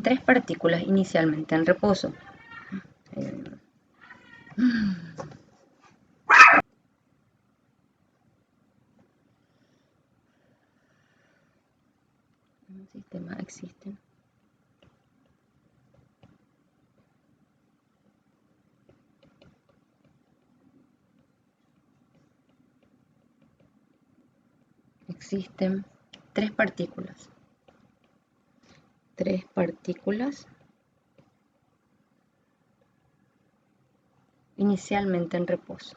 Tres partículas inicialmente en reposo. En un sistema existen tres partículas. Tres partículas inicialmente en reposo.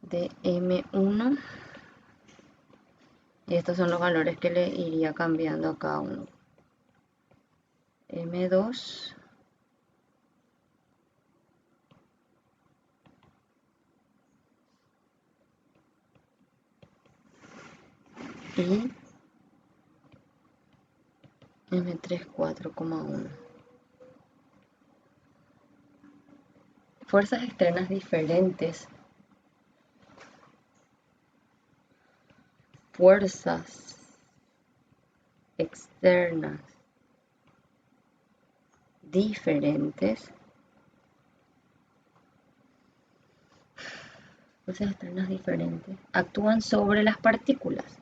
De M1. Y estos son los valores que le iría cambiando a cada uno. M2. Y M3 4,1. Fuerzas externas diferentes. Fuerzas externas diferentes. Fuerzas externas diferentes actúan sobre las partículas.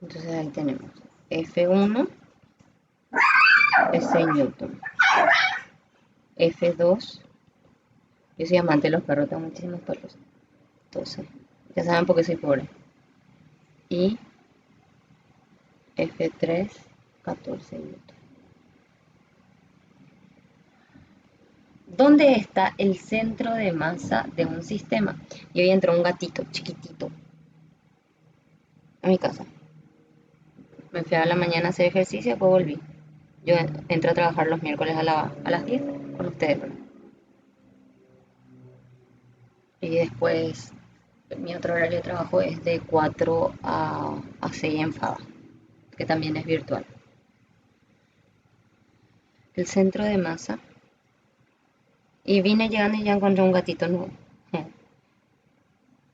Entonces ahí tenemos F1 es 6 Newton. F2, yo soy amante de los perros, tengo muchísimos perros. Entonces, ya saben por qué soy pobre. Y F3, 14 Newton. ¿Dónde está el centro de masa de un sistema? Y hoy entró un gatito chiquitito a mi casa. Me fui a la mañana a hacer ejercicio, después volví. Yo entro a trabajar los miércoles a las 10 con ustedes, ¿verdad? Y después mi otro horario de trabajo es de 4 a 6 en FADA, que también es virtual. El centro de masa. Y vine llegando y ya encontré un gatito nuevo.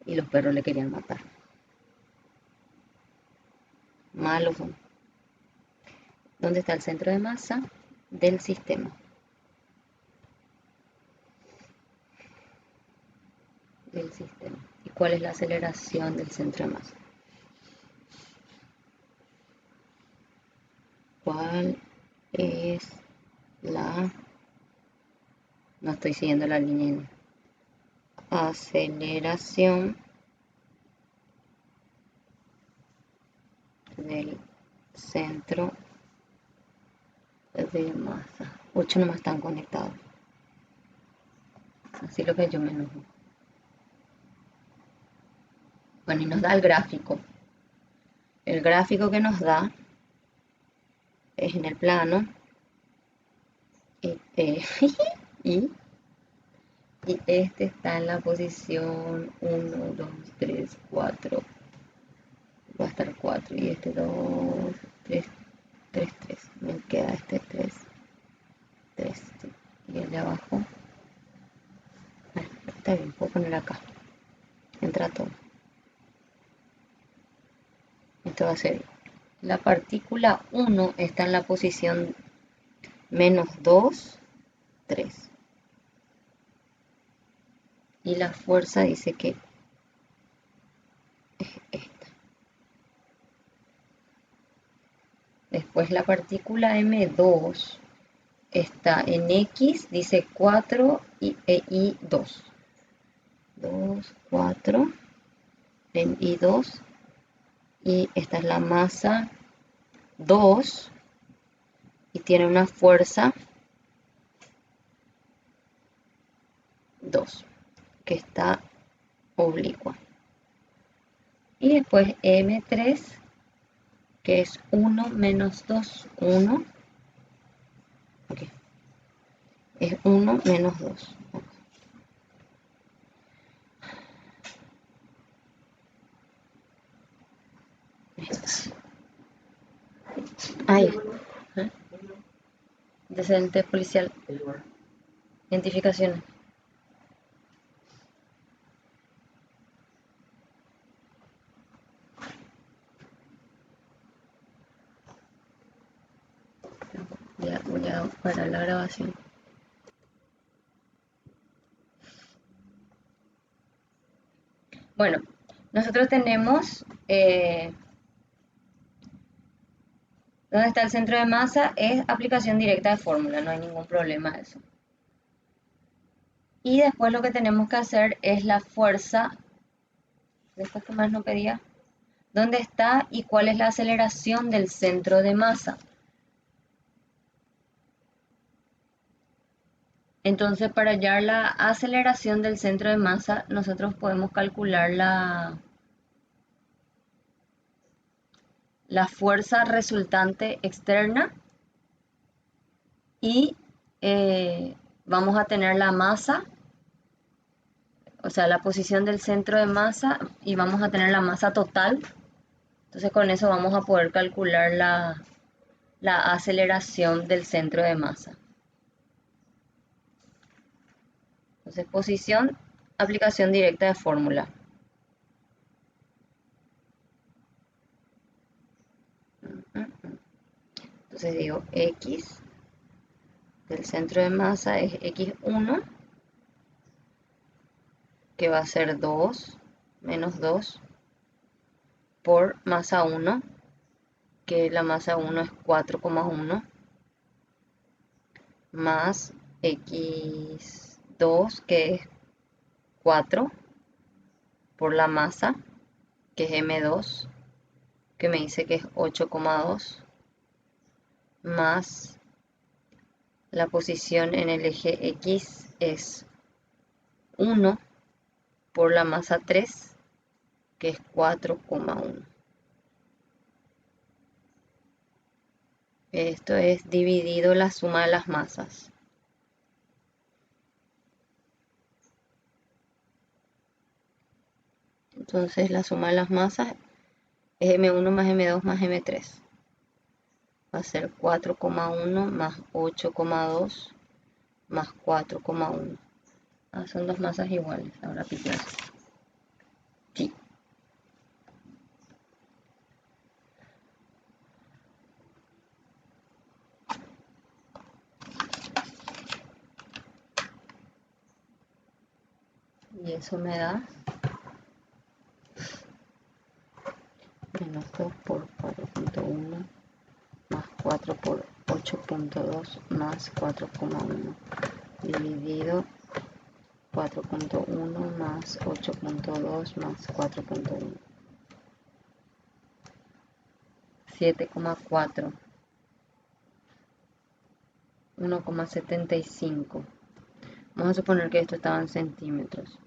Y los perros le querían matar. Malos son. ¿Dónde está el centro de masa del sistema? Del sistema. ¿Y cuál es la aceleración del centro de masa? ¿Cuál es la... No estoy siguiendo la línea. Aceleración del centro de masa. 8 nomás están conectados. Así lo que yo me enojo. Bueno, y nos da el gráfico. El gráfico que nos da es en el plano y este está en la posición 1, 2, 3, 4. Va a estar 4 y este 2, 3, 3, 3. Me queda este 3, 3. Sí. Y el de abajo. Bueno, está bien, puedo poner acá. Entra todo. Esto va a ser. La partícula 1 está en la posición menos 2, 3. Y la fuerza dice que es esta. Después la partícula M2 está en X, dice 4 y 2. 2, 4 en I2. Y esta es la masa 2 y tiene una fuerza 2 que está oblicua. Y después M3 que es 1 menos 2, 1. Okay. Es 1 menos 2. Ay, ¿eh? Antecedente policial. Identificaciones. Ya voy a parar la grabación. Bueno, nosotros tenemos donde está el centro de masa, es aplicación directa de fórmula, no hay ningún problema de eso. Y después lo que tenemos que hacer es la fuerza, después que más no pedía, dónde está y cuál es la aceleración del centro de masa. Entonces, para hallar la aceleración del centro de masa, nosotros podemos calcular la fuerza resultante externa y vamos a tener la masa, o sea, la posición del centro de masa, y vamos a tener la masa total. Entonces, con eso vamos a poder calcular la aceleración del centro de masa. Entonces, posición, aplicación directa de fórmula. Entonces digo X del centro de masa es X1, que va a ser 2 menos 2 por masa 1, que la masa 1 es 4,1, más X2, que es 4, por la masa, que es M2, que me dice que es 8,2, más la posición en el eje X es 1 por la masa 3, que es 4,1. Esto es dividido la suma de las masas. Entonces la suma de las masas es M1 más M2 más M3. Va a ser 4,1 más 8,2 más 4,1. Ah, son dos masas iguales. Ahora pico eso. Sí. Y eso me da menos 2 por 4,1 más 4 por 8,2 más 4,1 dividido 4,1 más 8,2 más 4,1. 7,4. 1,75. Vamos a suponer que esto estaba en centímetros.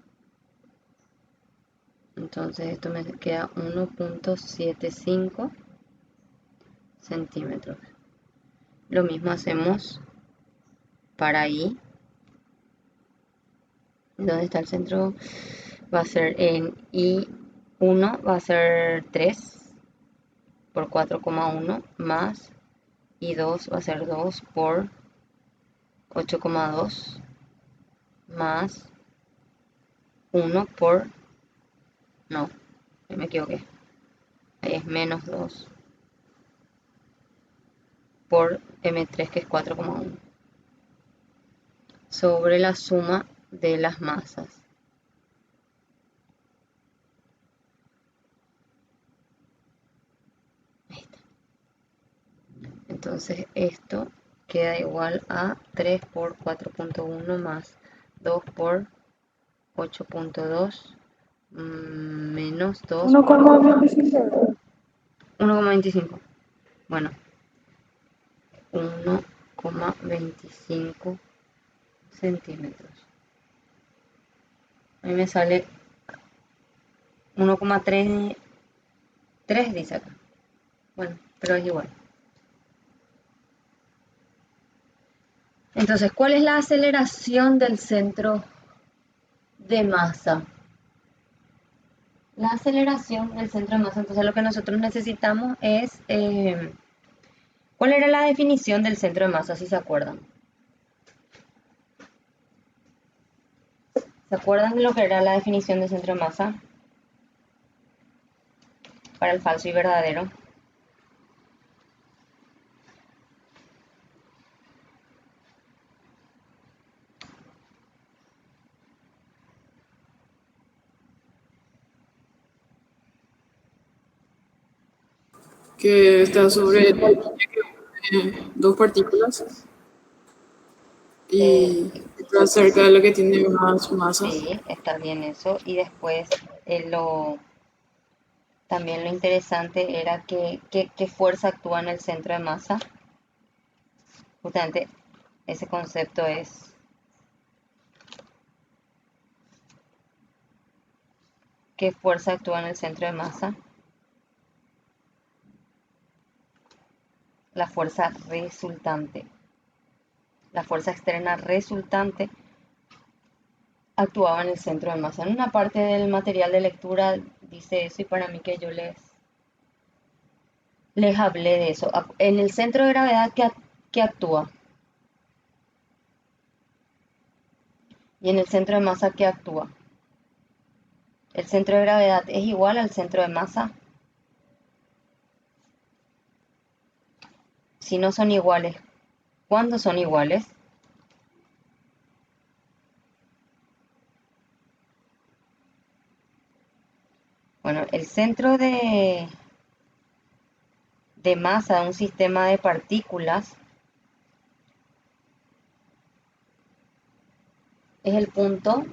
Entonces esto me queda 1,75 centímetros. Lo mismo hacemos para I. ¿Dónde está el centro? Va a ser en I1, va a ser 3 por 4,1 más I2 va a ser 2 por 8,2 más 1 por... No, me equivoqué. Ahí es menos 2 por M3, que es 4,1, sobre la suma de las masas. Ahí está. Entonces esto queda igual a 3 por 4,1 más 2 por 8,2 menos 2 por 1,25. Bueno, 1,25 centímetros. A mí me sale 1,3 dice acá. Bueno, pero es igual. Entonces, ¿cuál es la aceleración del centro de masa? La aceleración del centro de masa, entonces lo que nosotros necesitamos es ¿Cuál era la definición del centro de masa, si se acuerdan? ¿Se acuerdan de lo que era la definición de centro de masa para el falso y verdadero? Que está sobre la línea que une dos partículas Eh, y está cerca de lo que tiene más masa. sí, está bien eso. Y después también lo interesante era qué fuerza actúa en el centro de masa. Justamente ese concepto es qué fuerza actúa en el centro de masa. La fuerza resultante. La fuerza externa resultante actuaba en el centro de masa. En una parte del material de lectura dice eso y para mí que yo les hablé de eso. En el centro de gravedad que actúa y en el centro de masa que actúa. El centro de gravedad es igual al centro de masa. Si no son iguales, ¿cuándo son iguales? Bueno, el centro de masa de un sistema de partículas es el punto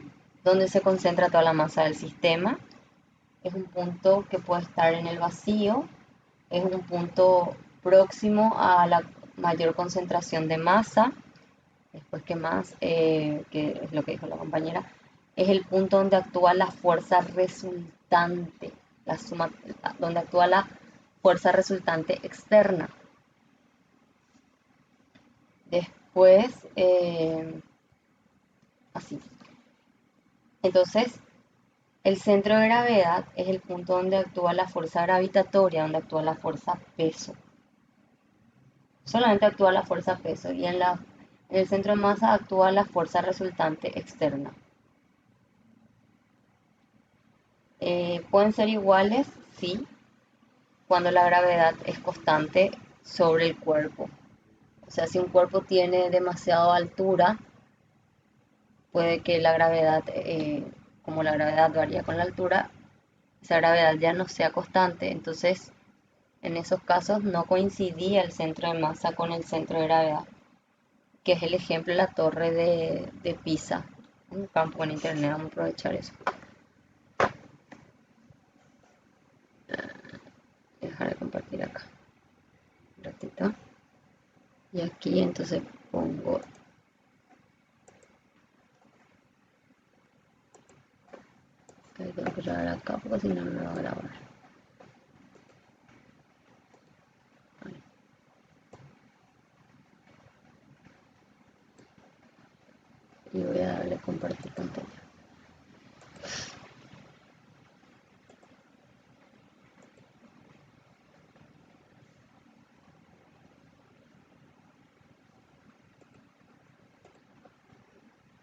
donde se concentra toda la masa del sistema. Es un punto que puede estar en el vacío. Es un punto próximo a la mayor concentración de masa. Después, ¿qué más? Que es lo que dijo la compañera. Es el punto donde actúa la fuerza resultante. La suma, donde actúa la fuerza resultante externa. Después, así. Entonces, el centro de gravedad es el punto donde actúa la fuerza gravitatoria, donde actúa la fuerza peso. Solamente actúa la fuerza peso y en el centro de masa actúa la fuerza resultante externa. Pueden ser iguales, sí, cuando la gravedad es constante sobre el cuerpo. O sea, si un cuerpo tiene demasiada altura, puede que la gravedad, como la gravedad varía con la altura, esa gravedad ya no sea constante. Entonces, en esos casos no coincidía el centro de masa con el centro de gravedad, que es el ejemplo de la torre de Pisa. Un campo en internet, vamos a aprovechar eso. Dejar de compartir acá un ratito. Y aquí entonces pongo que tengo que grabar acá porque si no no me va a grabar. Y voy a darle compartir pantalla.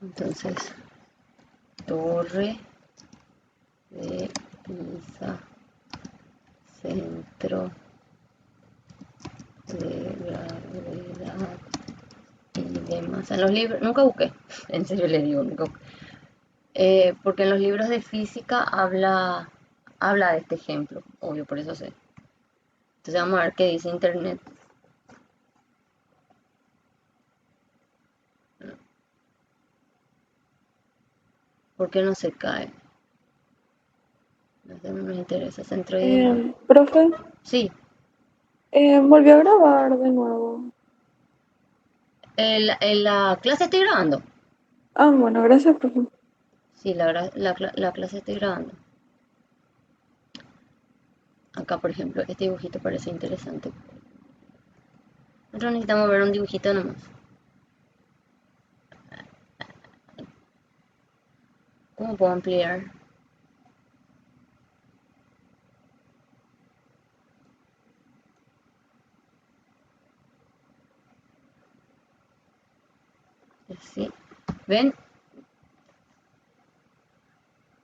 Entonces, torre de Pisa, centro de gravedad y de masa. En los libros, nunca busqué, en serio le digo, nunca busqué. Porque en los libros de física habla de este ejemplo, obvio, por eso sé. Entonces vamos a ver qué dice internet. ¿Por qué no se cae? No me interesa. Centro de... Profe, Sí, volvió a grabar de nuevo. la clase estoy grabando. Ah, bueno, gracias, profe. Sí, la clase estoy grabando. Acá, por ejemplo, este dibujito parece interesante. Nosotros necesitamos ver un dibujito nomás. ¿Cómo puedo ampliar? Así. ¿Ven?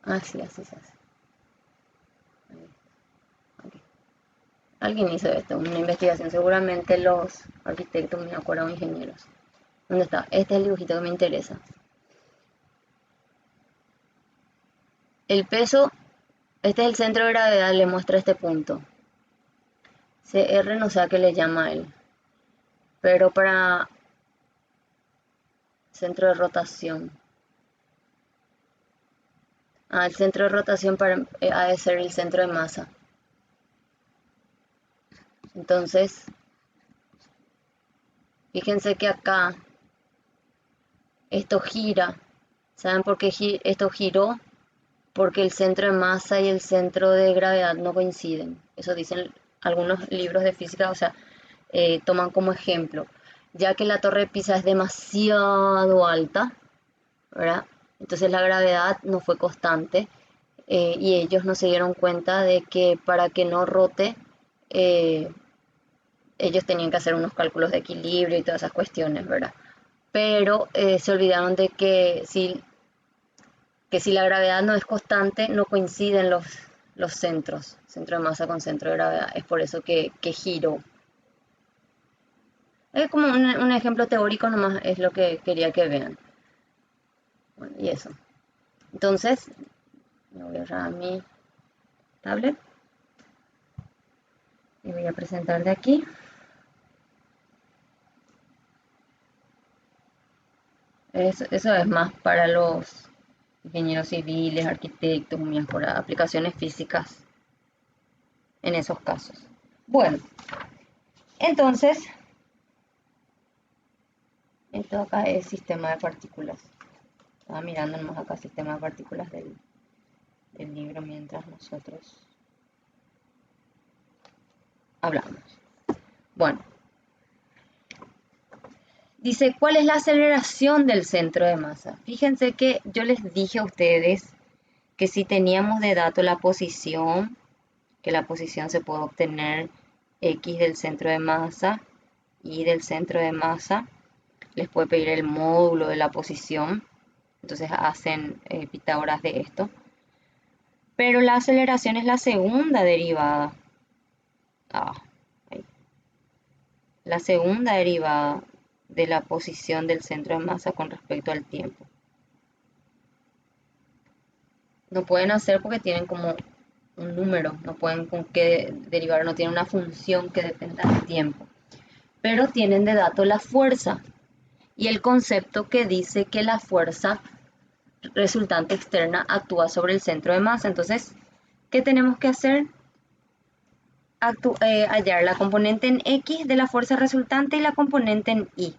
Así se hace. Ahí. Okay. Alguien hizo esto, una investigación. Seguramente los arquitectos, me acuerdo, ingenieros. ¿Dónde está? Este es el dibujito que me interesa. El peso, este es el centro de gravedad, le muestra este punto. CR no sé a qué le llama él. Pero para centro de rotación. El centro de rotación ha de ser el centro de masa. Entonces, fíjense que acá esto gira. ¿Saben por qué esto giró? Porque el centro de masa y el centro de gravedad no coinciden. Eso dicen algunos libros de física, o sea, toman como ejemplo. Ya que la torre de Pisa es demasiado alta, ¿verdad? Entonces la gravedad no fue constante y ellos no se dieron cuenta de que para que no rote, ellos tenían que hacer unos cálculos de equilibrio y todas esas cuestiones, ¿verdad? Pero se olvidaron de que si la gravedad no es constante, no coinciden los centros, centro de masa con centro de gravedad. Es por eso que giró. Es como un ejemplo teórico nomás, es lo que quería que vean. Bueno, y eso. Entonces, me voy a cerrar a mi tablet y voy a presentar de aquí. Eso es más para los ingenieros civiles, arquitectos, por aplicaciones físicas en esos casos. Bueno, entonces, esto acá es sistema de partículas. Estaba mirando nomás acá sistema de partículas del libro mientras nosotros hablamos. Bueno, dice, ¿cuál es la aceleración del centro de masa? Fíjense que yo les dije a ustedes que si teníamos de dato la posición, que la posición se puede obtener X del centro de masa, Y del centro de masa, les puede pedir el módulo de la posición, entonces hacen Pitágoras de esto. Pero la aceleración es la segunda derivada. Ahí. La segunda derivada de la posición del centro de masa con respecto al tiempo. No pueden hacer porque tienen como un número, no pueden con qué derivar, no tienen una función que dependa del tiempo. Pero tienen de dato la fuerza y el concepto que dice que la fuerza resultante externa actúa sobre el centro de masa. Entonces, ¿qué tenemos que hacer? Hallar la componente en X de la fuerza resultante y la componente en Y.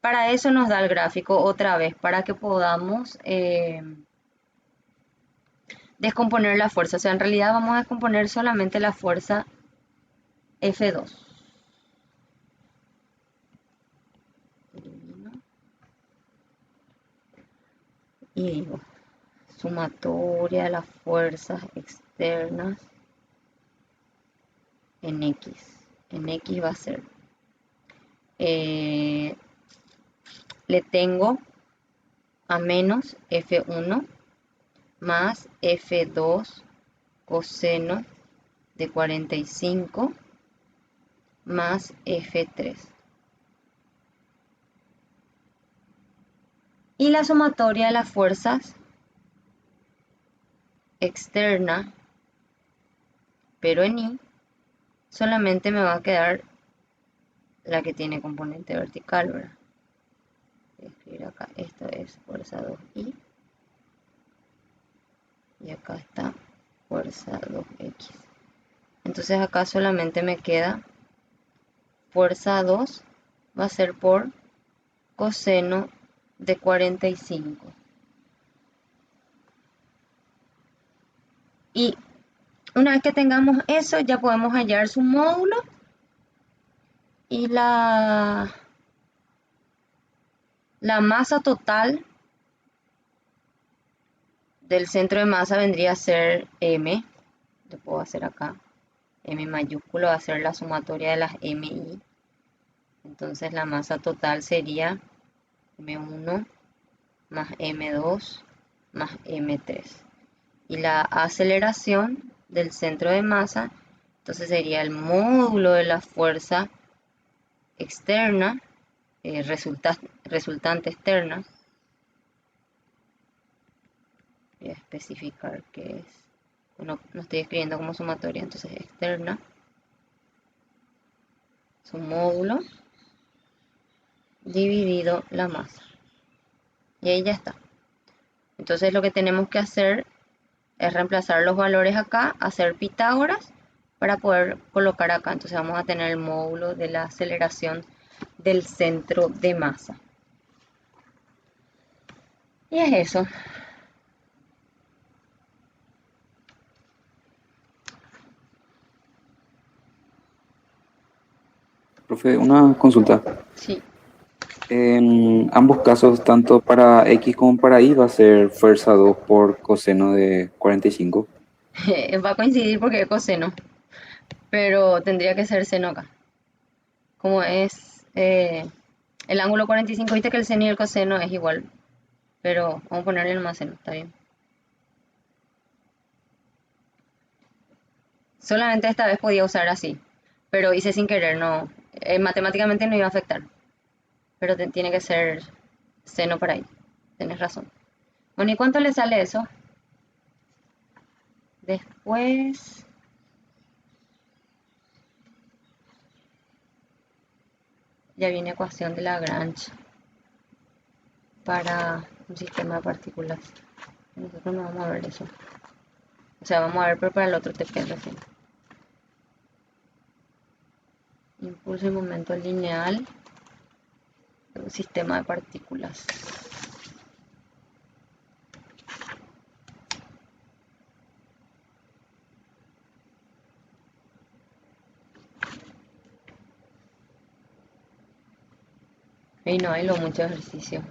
Para eso nos da el gráfico otra vez, para que podamos descomponer la fuerza. O sea, en realidad vamos a descomponer solamente la fuerza F2. Y digo, sumatoria de las fuerzas externas en X. En X va a ser, le tengo a menos F1 más F2 coseno de 45 más F3. Y la sumatoria de las fuerzas externa, pero en Y, solamente me va a quedar la que tiene componente vertical, ¿verdad? Voy a escribir acá, esto es fuerza 2I. Y acá está fuerza 2X. Entonces acá solamente me queda fuerza 2, va a ser por coseno de 45. Y una vez que tengamos eso, ya podemos hallar su módulo y la masa total del centro de masa vendría a ser M. Lo puedo hacer acá. M mayúsculo va a ser la sumatoria de las MI. Entonces la masa total sería M1 más M2 más M3. Y la aceleración del centro de masa, entonces sería el módulo de la fuerza externa, resultante externa. Voy a especificar que es, no estoy escribiendo como sumatoria, entonces externa, su módulo, dividido la masa. Y ahí ya está. Entonces lo que tenemos que hacer es reemplazar los valores acá, hacer Pitágoras para poder colocar acá. Entonces vamos a tener el módulo de la aceleración del centro de masa. Y es eso. Profe, una consulta. Sí, En ambos casos, tanto para X como para Y, va a ser fuerza 2 por coseno de 45. va a coincidir porque es coseno, pero tendría que ser seno acá. Como es el ángulo 45, viste que el seno y el coseno es igual, pero vamos a ponerle el más seno, está bien. Solamente esta vez podía usar así, pero hice sin querer, no, matemáticamente no iba a afectar, pero tiene que ser seno para ahí, tenés razón. Bueno, ¿y cuánto le sale eso? Después, ya viene ecuación de Lagrange para un sistema de partículas. Nosotros no vamos a ver eso. O sea, vamos a ver, pero para el otro TP recién. Impulso y momento lineal de un sistema de partículas. Y no hay muchos ejercicios.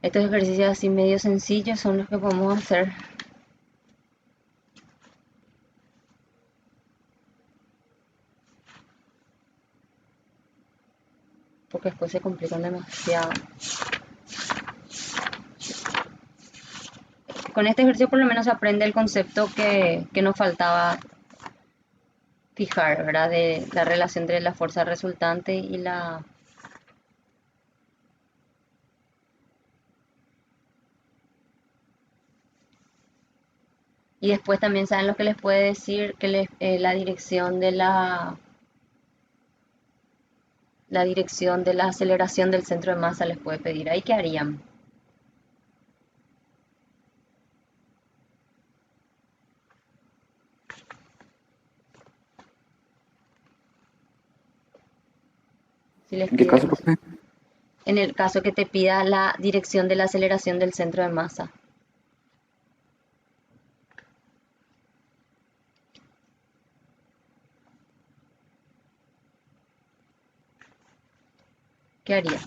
Estos ejercicios así medio sencillos son los que podemos hacer. Porque después se complican demasiado. Con este ejercicio por lo menos se aprende el concepto que nos faltaba fijar, ¿verdad? De la relación entre la fuerza resultante y la... Y después también saben lo que les puede decir que la dirección de la dirección de la aceleración del centro de masa les puede pedir. ¿Ahí qué harían? Si les ¿En qué pide, caso, profe? en el caso que te pida la dirección de la aceleración del centro de masa. ¿Qué harías?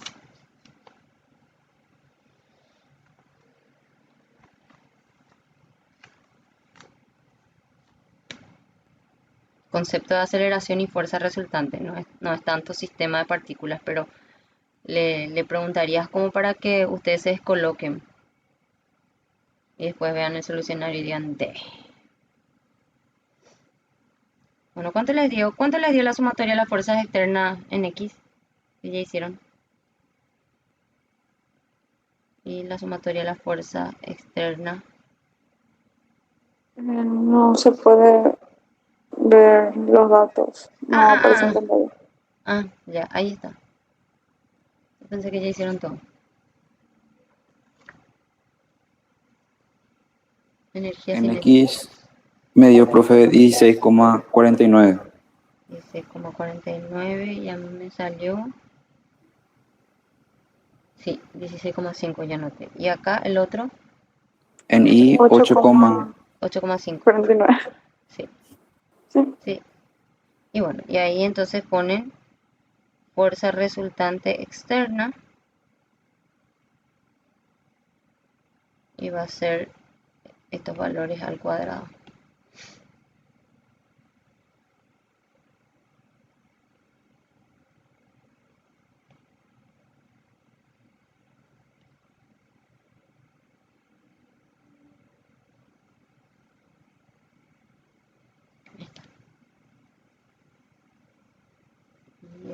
Concepto de aceleración y fuerza resultante. No es tanto sistema de partículas, pero le preguntarías como para que ustedes se descoloquen y después vean el solucionario y digan D. Bueno, ¿cuánto les dio? ¿Cuánto les dio la sumatoria de las fuerzas externas en X que ya hicieron? Y la sumatoria de la fuerza externa. No se puede ver los datos, Ah, no ah, aparece en ah, pantalla. ya, ahí está. Yo pensé que ya hicieron todo. Energía En cinética. X me dio, profe, 16,49. 16,49 y a mí me salió. Sí, 16,5 ya noté. Y acá el otro, En Y, 8, 8,5. 8,49. Sí, Sí. sí. Y bueno, y ahí entonces ponen fuerza resultante externa y va a ser estos valores al cuadrado.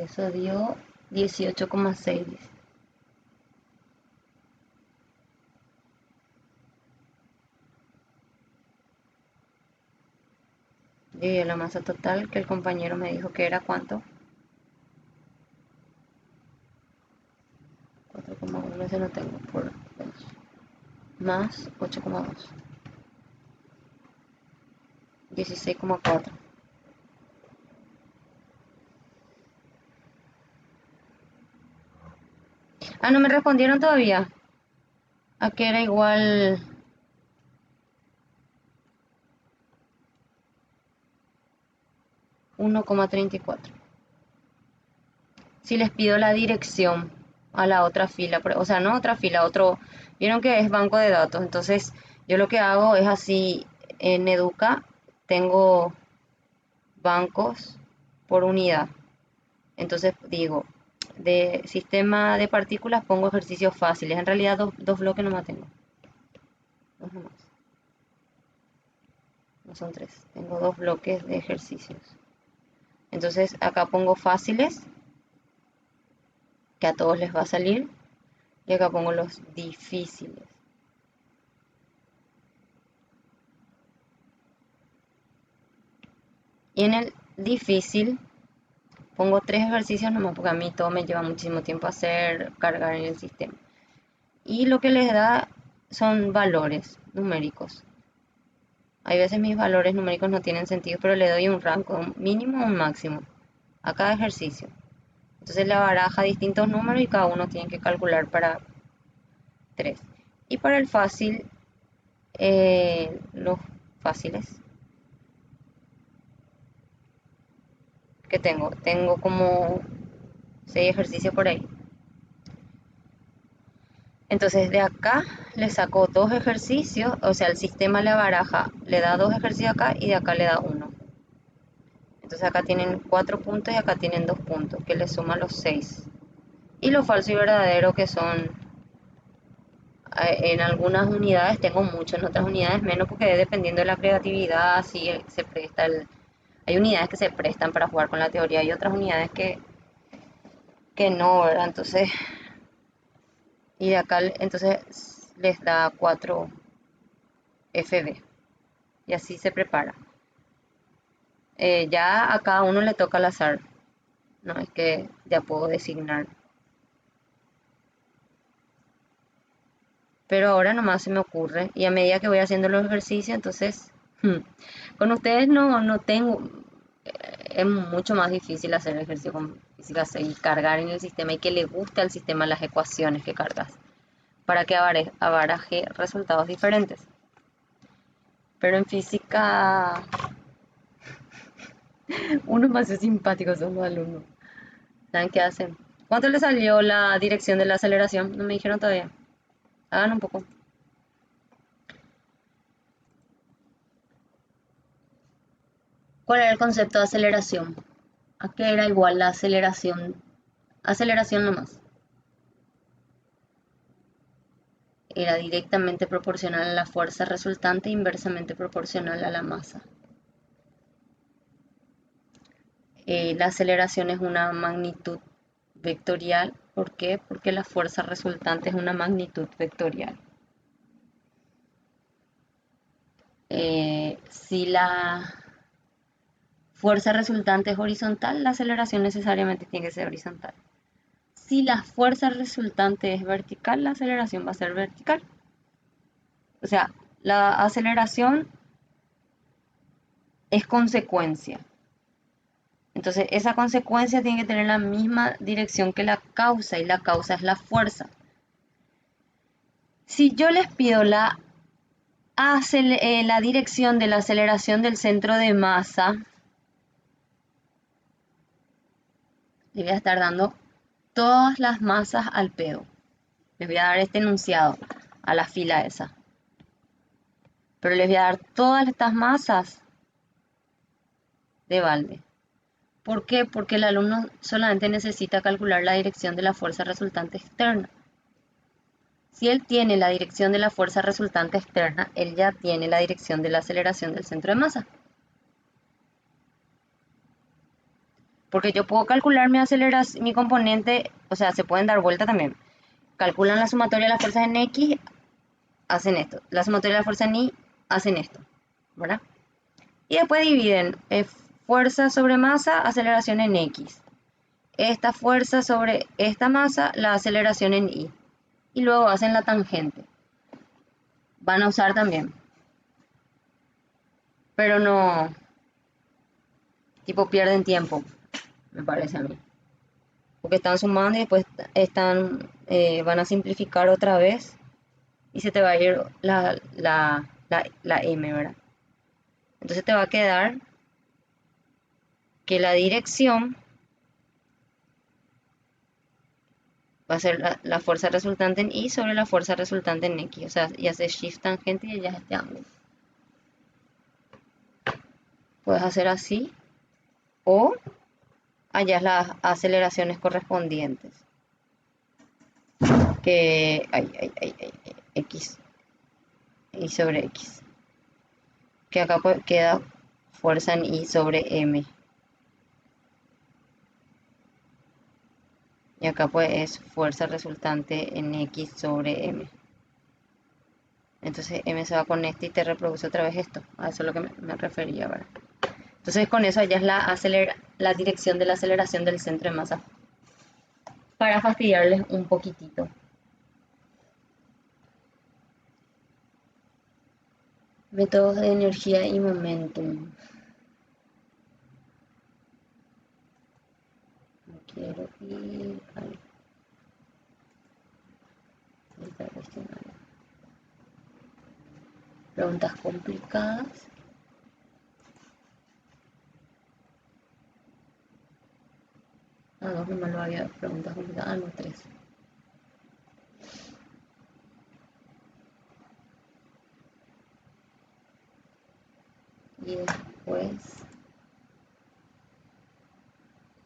Eso dio 18,6. Dividido la masa total, que el compañero me dijo que era ¿cuánto? 4,1, ese no tengo, por 2. Más 8,2. 16,4. Ah, no me respondieron todavía. A que era igual. $1,34. Si les pido la dirección a la otra fila, o sea, no otra fila, otro, vieron que es banco de datos, entonces yo lo que hago es así, en Educa tengo bancos por unidad, entonces digo, de sistema de partículas pongo ejercicios fáciles, en realidad dos bloques nomás tengo, dos nomás, no son tres, tengo dos bloques de ejercicios, entonces acá pongo fáciles, que a todos les va a salir, y acá pongo los difíciles. Y en el difícil pongo 3 ejercicios nomás porque a mí todo me lleva muchísimo tiempo hacer, cargar en el sistema. Y lo que les da son valores numéricos. Hay veces mis valores numéricos no tienen sentido, pero le doy un rango, un mínimo o un máximo a cada ejercicio. Entonces le baraja distintos números y cada uno tiene que calcular para 3. Y para el fácil, los fáciles que tengo como 6 ejercicios por ahí. Entonces de acá le saco 2 ejercicios, o sea, el sistema le baraja, le da 2 ejercicios acá y de acá le da 1. Entonces acá tienen 4 puntos y acá tienen 2 puntos, que le suman los 6. Y lo falso y verdadero que son, en algunas unidades tengo mucho, en otras unidades menos, porque dependiendo de la creatividad, si se presta hay unidades que se prestan para jugar con la teoría y otras unidades que no, ¿verdad? Entonces, y de acá entonces les da 4 FB y así se prepara. Ya a cada uno le toca al azar, no es que ya puedo designar. Pero ahora nomás se me ocurre y a medida que voy haciendo los ejercicios, entonces con ustedes no tengo, es mucho más difícil hacer ejercicio con física 6 y cargar en el sistema y que le guste al sistema las ecuaciones que cargas para que abaraje resultados diferentes. Pero en física, uno más simpático son los alumnos. ¿Saben qué hacen? ¿Cuánto le salió la dirección de la aceleración? No me dijeron todavía. Hagan un poco. ¿Cuál era el concepto de aceleración? ¿A qué era igual la aceleración? Aceleración nomás. Era directamente proporcional a la fuerza resultante e inversamente proporcional a la masa. La aceleración es una magnitud vectorial. ¿Por qué? Porque la fuerza resultante es una magnitud vectorial. Si la fuerza resultante es horizontal, la aceleración necesariamente tiene que ser horizontal. Si la fuerza resultante es vertical, la aceleración va a ser vertical. O sea, la aceleración es consecuencia. Entonces, esa consecuencia tiene que tener la misma dirección que la causa, y la causa es la fuerza. Si yo les pido la dirección de la aceleración del centro de masa, le voy a estar dando todas las masas al pedo. Les voy a dar este enunciado a la fila esa. Pero les voy a dar todas estas masas de balde. ¿Por qué? Porque el alumno solamente necesita calcular la dirección de la fuerza resultante externa. Si él tiene la dirección de la fuerza resultante externa, él ya tiene la dirección de la aceleración del centro de masa. Porque yo puedo calcular mi aceleración, mi componente, o sea, se pueden dar vuelta también. Calculan la sumatoria de las fuerzas en X, hacen esto. La sumatoria de las fuerzas en Y, hacen esto, ¿verdad? Y después dividen fuerza sobre masa, aceleración en X. Esta fuerza sobre esta masa, la aceleración en Y. Y luego hacen la tangente. Van a usar también. Pero no, tipo pierden tiempo, me parece a mí. Porque están sumando y después van a simplificar otra vez y se te va a ir la M, ¿verdad? Entonces te va a quedar que la dirección va a ser la fuerza resultante en Y sobre la fuerza resultante en X. O sea, y haces shift tangente y ya es este ángulo. Puedes hacer así o hallas las aceleraciones correspondientes. Que X y sobre X. Que acá queda fuerza en I sobre M. Y acá pues es fuerza resultante en X sobre M. Entonces M se va con este y te reproduce otra vez esto. A eso es lo que me refería, ¿verdad? Entonces con eso ya es la dirección de la aceleración del centro de masa. Para fastidiarles un poquitito. Métodos de energía y momentum. No quiero ir al cuestionario. Preguntas complicadas. Ah, no, nomás lo había preguntas complicadas. Ah, no, 3. Y después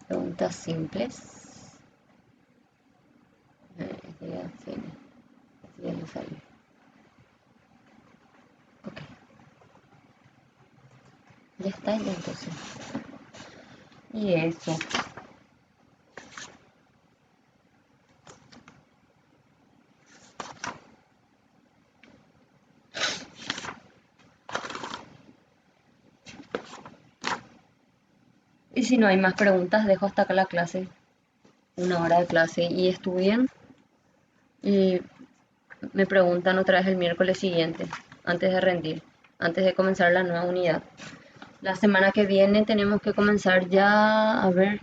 preguntas simples. Este ya no sale. Ok. Ya está, ya entonces. Y eso. Y si no hay más preguntas, dejo hasta acá la clase. 1 hora de clase y estudien. Y me preguntan otra vez el miércoles siguiente, antes de rendir, antes de comenzar la nueva unidad. La semana que viene tenemos que comenzar ya, a ver,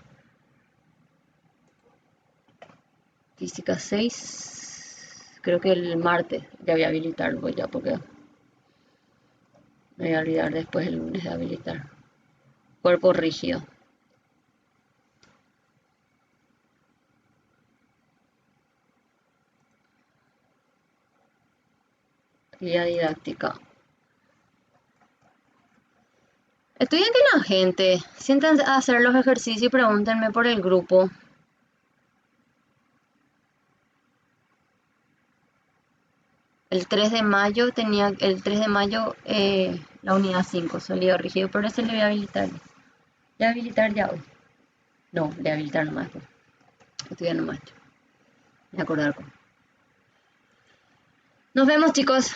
física 6. Creo que el martes ya voy a habilitarlo ya porque me voy a olvidar después el lunes de habilitar. Cuerpo rígido. Guía didáctica. Estudien que la gente, siéntense a hacer los ejercicios y pregúntenme por el grupo. El 3 de mayo la unidad 5, sólido rígido, pero ese le voy a habilitar. Le voy a habilitar ya hoy. No, le voy a habilitar nomás. Pues. Estudiar nomás. Me voy a acordar. Nos vemos, chicos.